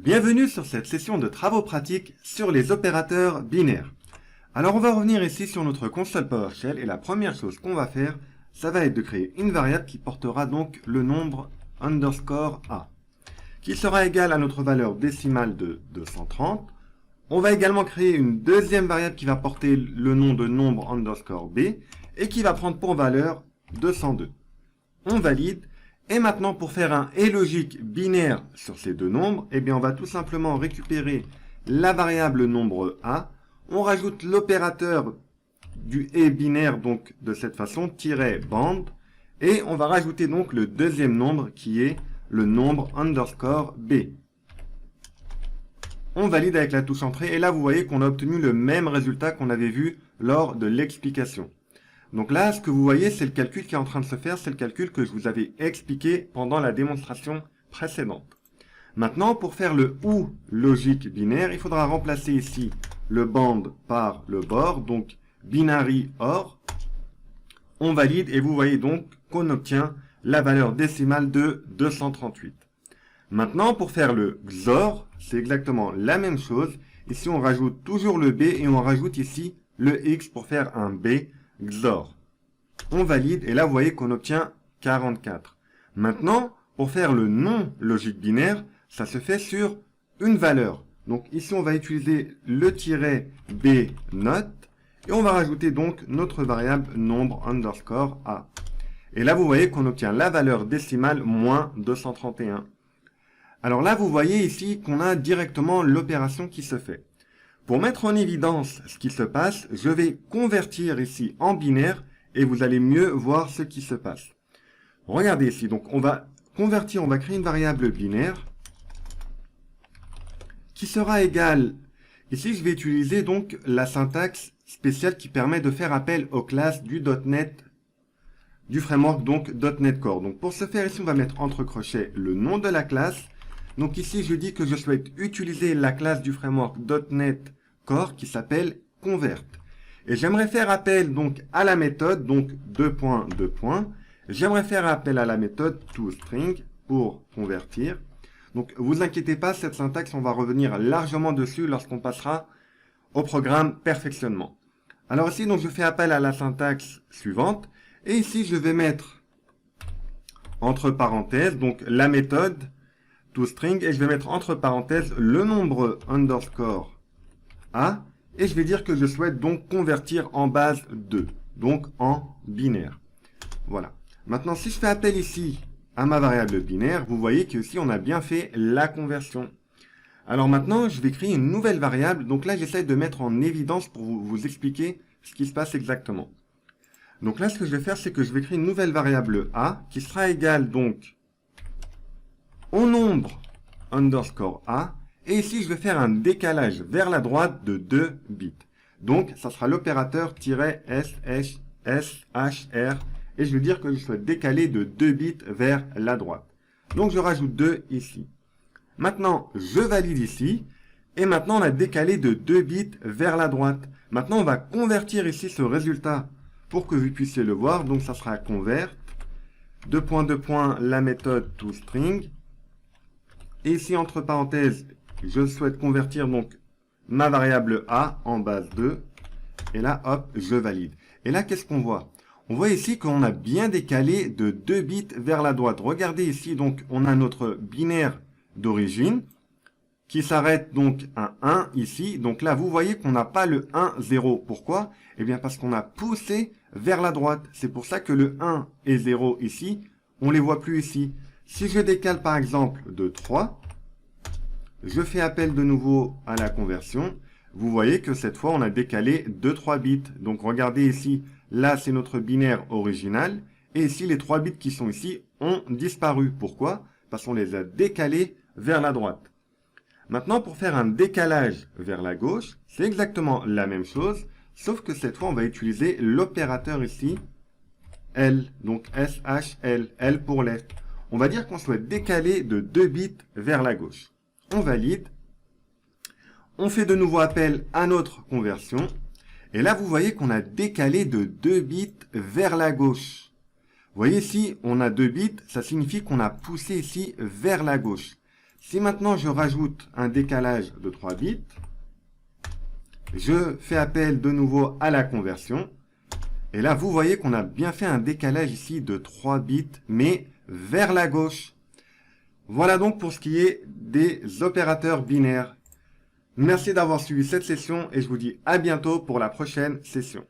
Bienvenue sur cette session de travaux pratiques sur les opérateurs binaires. Alors on va revenir ici sur notre console PowerShell et la première chose qu'on va faire, ça va être de créer une variable qui portera donc le nombre underscore A, qui sera égal à notre valeur décimale de 230. On va également créer une deuxième variable qui va porter le nom de nombre underscore B et qui va prendre pour valeur 202. On valide. Et maintenant, pour faire un et logique binaire sur ces deux nombres, eh bien, on va tout simplement récupérer la variable nombre A. On rajoute l'opérateur du et binaire, donc de cette façon, tiret band. Et on va rajouter donc le deuxième nombre qui est le nombre underscore B. On valide avec la touche entrée. Et là, vous voyez qu'on a obtenu le même résultat qu'on avait vu lors de l'explication. Donc là, ce que vous voyez, c'est le calcul qui est en train de se faire, c'est le calcul que je vous avais expliqué pendant la démonstration précédente. Maintenant, pour faire le OU logique binaire, il faudra remplacer ici le band par le BOR, donc binary OR. On valide et vous voyez donc qu'on obtient la valeur décimale de 238. Maintenant, pour faire le XOR, c'est exactement la même chose. Ici, on rajoute toujours le B et on rajoute ici le X pour faire un B. XOR. On valide et là vous voyez qu'on obtient 44. Maintenant, pour faire le non logique binaire, ça se fait sur une valeur. Donc ici on va utiliser le tiret B note et on va rajouter donc notre variable nombre underscore A. Et là vous voyez qu'on obtient la valeur décimale moins 231. Alors là vous voyez ici qu'on a directement l'opération qui se fait. Pour mettre en évidence ce qui se passe, je vais convertir ici en binaire et vous allez mieux voir ce qui se passe. Regardez ici, donc on va convertir, on va créer une variable binaire qui sera égale, ici je vais utiliser donc la syntaxe spéciale qui permet de faire appel aux classes du .NET, du framework donc .NET Core. Donc pour ce faire ici, on va mettre entre crochets le nom de la classe. Donc ici, je dis que je souhaite utiliser la classe du framework .NET Core qui s'appelle convert. Et j'aimerais faire appel donc à la méthode, donc deux points. J'aimerais faire appel à la méthode toString pour convertir. Donc vous inquiétez pas, cette syntaxe, on va revenir largement dessus lorsqu'on passera au programme perfectionnement. Alors ici, donc je fais appel à la syntaxe suivante. Et ici, je vais mettre entre parenthèses, donc la méthode toString, et je vais mettre entre parenthèses le nombre underscore A, et je vais dire que je souhaite donc convertir en base 2, donc en binaire. Voilà. Maintenant, si je fais appel ici à ma variable binaire, vous voyez qu'ici on a bien fait la conversion. Alors maintenant, je vais créer une nouvelle variable, donc là j'essaie de mettre en évidence pour vous expliquer ce qui se passe exactement. Donc là, ce que je vais faire, c'est que je vais créer une nouvelle variable A, qui sera égale donc au nombre underscore A, et ici je vais faire un décalage vers la droite de 2 bits. Donc ça sera l'opérateur -SHR, et je vais dire que je souhaite décaler de 2 bits vers la droite. Donc je rajoute 2 ici. Maintenant je valide ici, et maintenant on a décalé de 2 bits vers la droite. Maintenant on va convertir ici ce résultat pour que vous puissiez le voir. Donc ça sera convert, la méthode toString. Et ici, entre parenthèses, je souhaite convertir donc ma variable A en base 2. Et là, hop, je valide. Et là, qu'est-ce qu'on voit? On voit ici qu'on a bien décalé de 2 bits vers la droite. Regardez ici, donc, on a notre binaire d'origine qui s'arrête donc à 1 ici. Donc là, vous voyez qu'on n'a pas le 1, 0. Pourquoi? Eh bien, parce qu'on a poussé vers la droite. C'est pour ça que le 1 et 0 ici, on ne les voit plus ici. Si je décale par exemple de 3, je fais appel de nouveau à la conversion. Vous voyez que cette fois, on a décalé de 3 bits. Donc regardez ici, là c'est notre binaire original. Et ici, les 3 bits qui sont ici ont disparu. Pourquoi? Parce qu'on les a décalés vers la droite. Maintenant, pour faire un décalage vers la gauche, c'est exactement la même chose. Sauf que cette fois, on va utiliser l'opérateur ici, L. Donc SHL, L pour left. On va dire qu'on souhaite décaler de 2 bits vers la gauche. On valide. On fait de nouveau appel à notre conversion. Et là, vous voyez qu'on a décalé de 2 bits vers la gauche. Vous voyez ici, on a 2 bits. Ça signifie qu'on a poussé ici vers la gauche. Si maintenant je rajoute un décalage de 3 bits, je fais appel de nouveau à la conversion. Et là, vous voyez qu'on a bien fait un décalage ici de 3 bits, mais vers la gauche. Voilà donc pour ce qui est des opérateurs binaires. Merci d'avoir suivi cette session et je vous dis à bientôt pour la prochaine session.